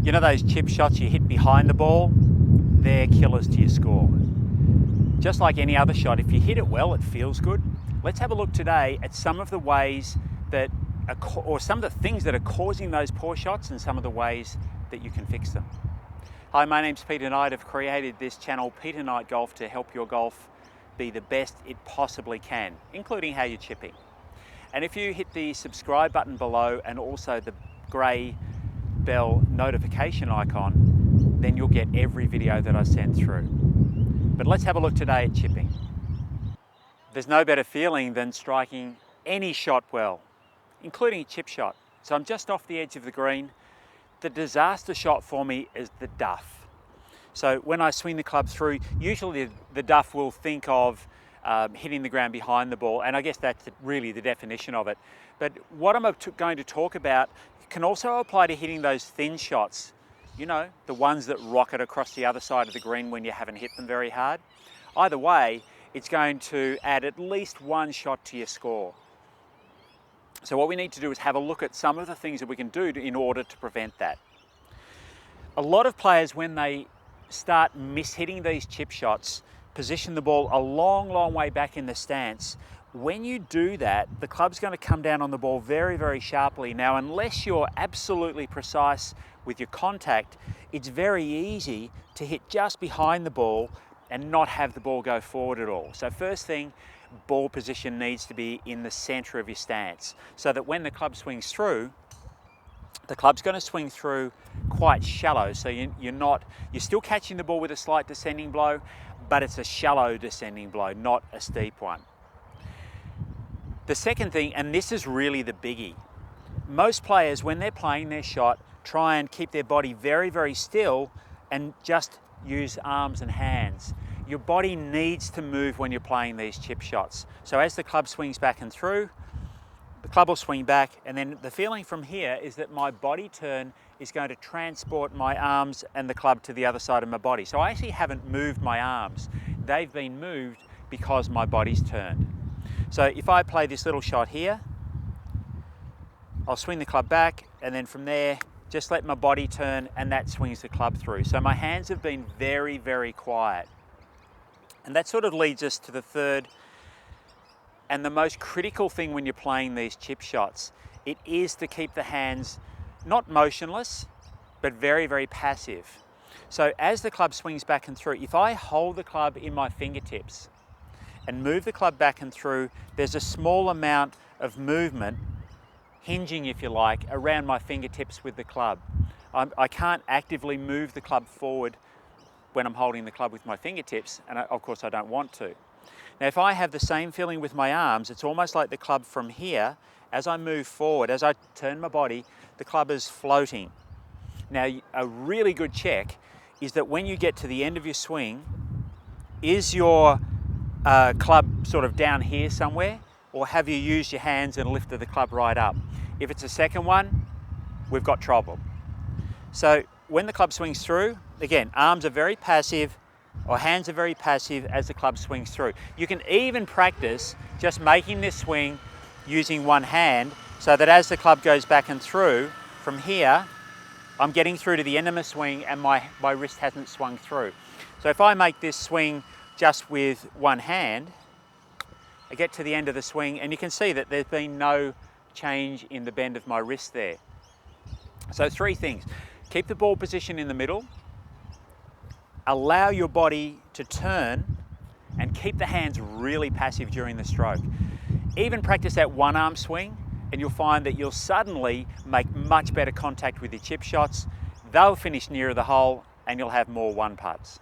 You know those chip shots you hit behind the ball? They're killers to your score. Just like any other shot, if you hit it well, it feels good. Let's have a look today at some of the ways that, or some of the things that are causing those poor shots and some of the ways that you can fix them. Hi, my name's Peter Knight. I've created this channel, Peter Knight Golf, to help your golf be the best it possibly can, including how you're chipping. And if you hit the subscribe button below and also the grey bell notification icon, then you'll get every video that I send through. But let's have a look today at chipping. There's no better feeling than striking any shot well, including a chip shot. So I'm just off the edge of the green. The disaster shot for me is the duff. So when I swing the club through, usually the duff will think of hitting the ground behind the ball, and I guess that's really the definition of it. But what I'm going to talk about can also apply to hitting those thin shots, you know, the ones that rocket across the other side of the green when you haven't hit them very hard. Either way, it's going to add at least one shot to your score. So what we need to do is have a look at some of the things that we can do in order to prevent that. A lot of players, when they start mishitting these chip shots, position the ball a long way back in the stance. When you do that, the club's going to come down on the ball very sharply. Now, unless you're absolutely precise with your contact, it's very easy to hit just behind the ball and not have the ball go forward at all. So first thing, ball position needs to be in the center of your stance, so that when the club swings through, the club's going to swing through quite shallow. So you're still catching the ball with a slight descending blow, but it's a shallow descending blow, not a steep one. The second thing, and this is really the biggie, most players, when they're playing their shot, try and keep their body very still and just use arms and hands. Your body needs to move when you're playing these chip shots. So as the club swings back and through, the club will swing back, and then the feeling from here is that my body turn is going to transport my arms and the club to the other side of my body. So I actually haven't moved my arms. They've been moved because my body's turned. So if I play this little shot here, I'll swing the club back, and then from there, just let my body turn, and that swings the club through. So my hands have been very quiet. And that sort of leads us to the third and the most critical thing when you're playing these chip shots. It is to keep the hands not motionless, but very passive. So as the club swings back and through, if I hold the club in my fingertips and move the club back and through, there's a small amount of movement, hinging if you like, around my fingertips with the club. I can't actively move the club forward when I'm holding the club with my fingertips, and of course I don't want to. Now if I have the same feeling with my arms, it's almost like the club from here, as I move forward, as I turn my body, the club is floating. Now a really good check is that when you get to the end of your swing, is your club sort of down here somewhere, or have you used your hands and lifted the club right up? If it's the second one, we've got trouble. So when the club swings through, again, arms are very passive, or hands are very passive as the club swings through. You can even practice just making this swing using one hand, so that as the club goes back and through, from here, I'm getting through to the end of my swing and my wrist hasn't swung through. So if I make this swing just with one hand, I get to the end of the swing, and you can see that there's been no change in the bend of my wrist there. So three things. Keep the ball position in the middle, allow your body to turn, and keep the hands really passive during the stroke. Even practice that one arm swing, and you'll find that you'll suddenly make much better contact with your chip shots. They'll finish nearer the hole, and you'll have more one putts.